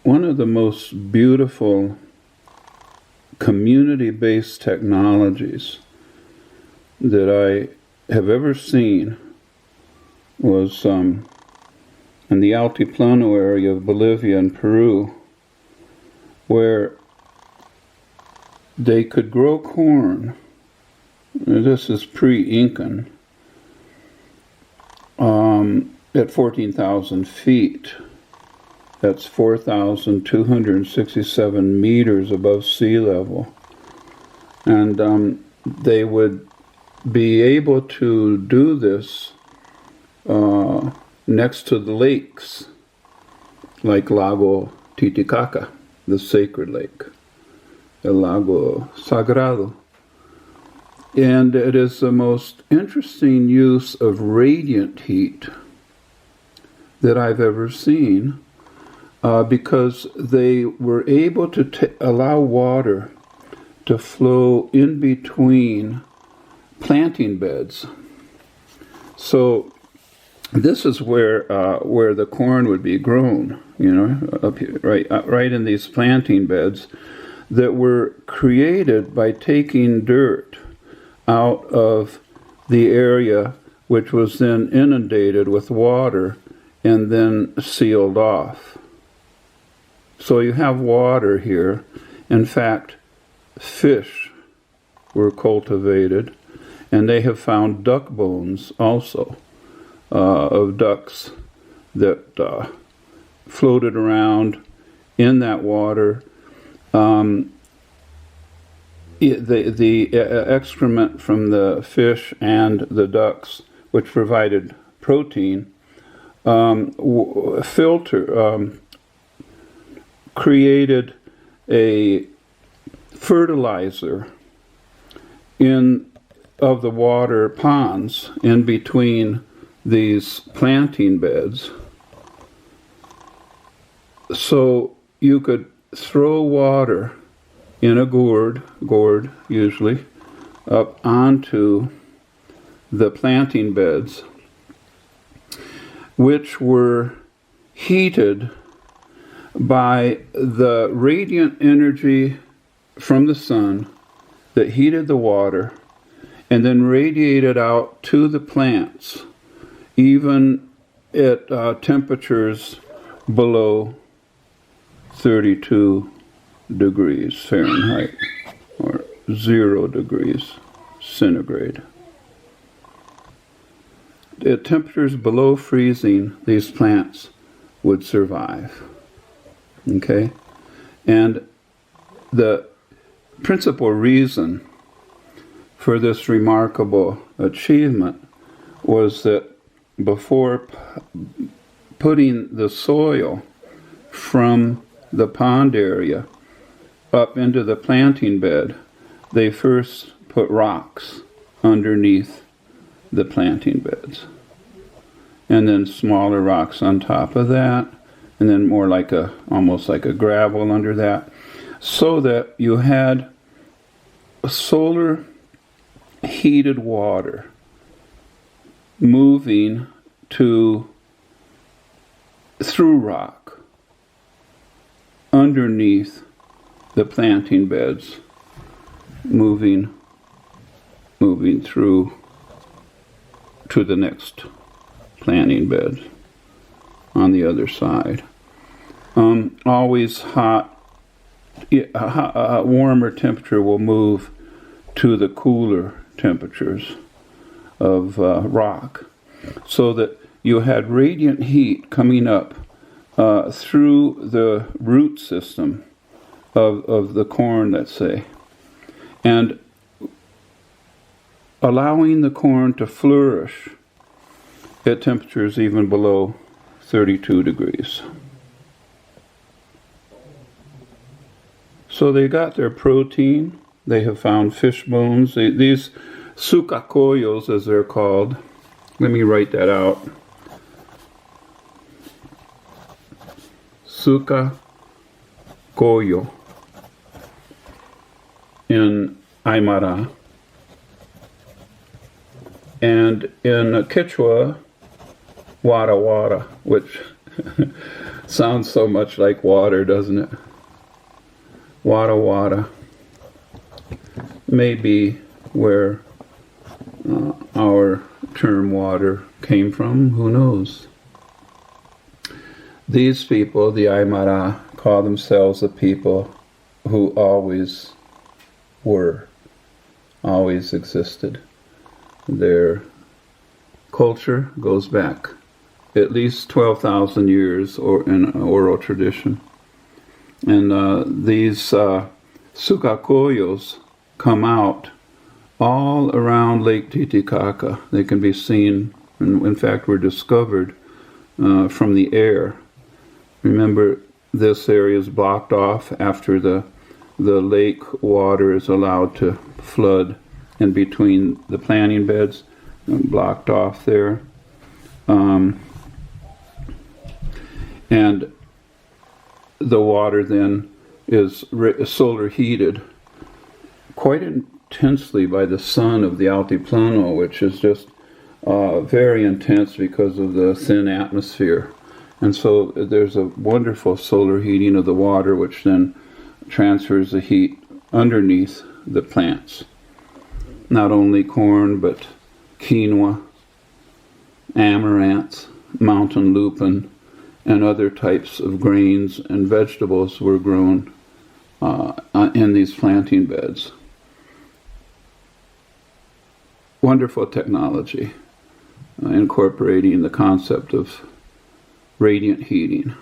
one of the most beautiful community-based technologies that I have ever seen was in the Altiplano area of Bolivia and Peru, where they could grow corn. This is pre-Incan, at 14,000 feet. That's 4,267 meters above sea level. And they would be able to do this next to the lakes, like Lago Titicaca, the sacred lake, El Lago Sagrado. And it is the most interesting use of radiant heat that I've ever seen, because they were able to allow water to flow in between planting beds. So this is where the corn would be grown, up here, right in these planting beds that were created by taking dirt out of the area, which was then inundated with water and then sealed off. So you have water here. In fact, fish were cultivated, and they have found duck bones also, of ducks that floated around in that water. The excrement from the fish and the ducks, which provided protein, created a fertilizer of the water ponds in between these planting beds. So you could throw water in a gourd usually, up onto the planting beds, which were heated by the radiant energy from the sun that heated the water and then radiated out to the plants, even at temperatures below 32 degrees Fahrenheit or 0 degrees centigrade. At temperatures below freezing, these plants would survive. Okay? And the principal reason for this remarkable achievement was that before putting the soil from the pond area up into the planting bed, they first put rocks underneath the planting beds, and then smaller rocks on top of that, and then more almost like a gravel under that, so that you had solar heated water moving through rock underneath the planting beds, moving through to the next planting bed on the other side. Always hot, a warmer temperature will move to the cooler temperatures of rock, so that you had radiant heat coming up through the root system of the corn, let's say, and allowing the corn to flourish at temperatures even below 32 degrees. So they got their protein. They have found fish bones. These sucacoyos, as they're called. Let me write that out. Sucacoyo in Aymara. And in Quechua, wara wara, which Sounds so much like water, doesn't it? Wada wada. Maybe where our term water came from, who knows? These people, the Aymara, call themselves a people who always were, always existed. Their culture goes back at least 12,000 years or in oral tradition. And these sucacoyos come out all around Lake Titicaca. They can be seen, and in fact were discovered from the air. Remember, this area is blocked off after the lake water is allowed to flood in between the planting beds, blocked off there. And the water then is solar heated quite intensely by the sun of the Altiplano, which is just very intense because of the thin atmosphere. And so there's a wonderful solar heating of the water, which then transfers the heat underneath the plants. Not only corn, but quinoa, amaranth, mountain lupin, and other types of grains and vegetables were grown in these planting beds. Wonderful technology, incorporating the concept of radiant heating.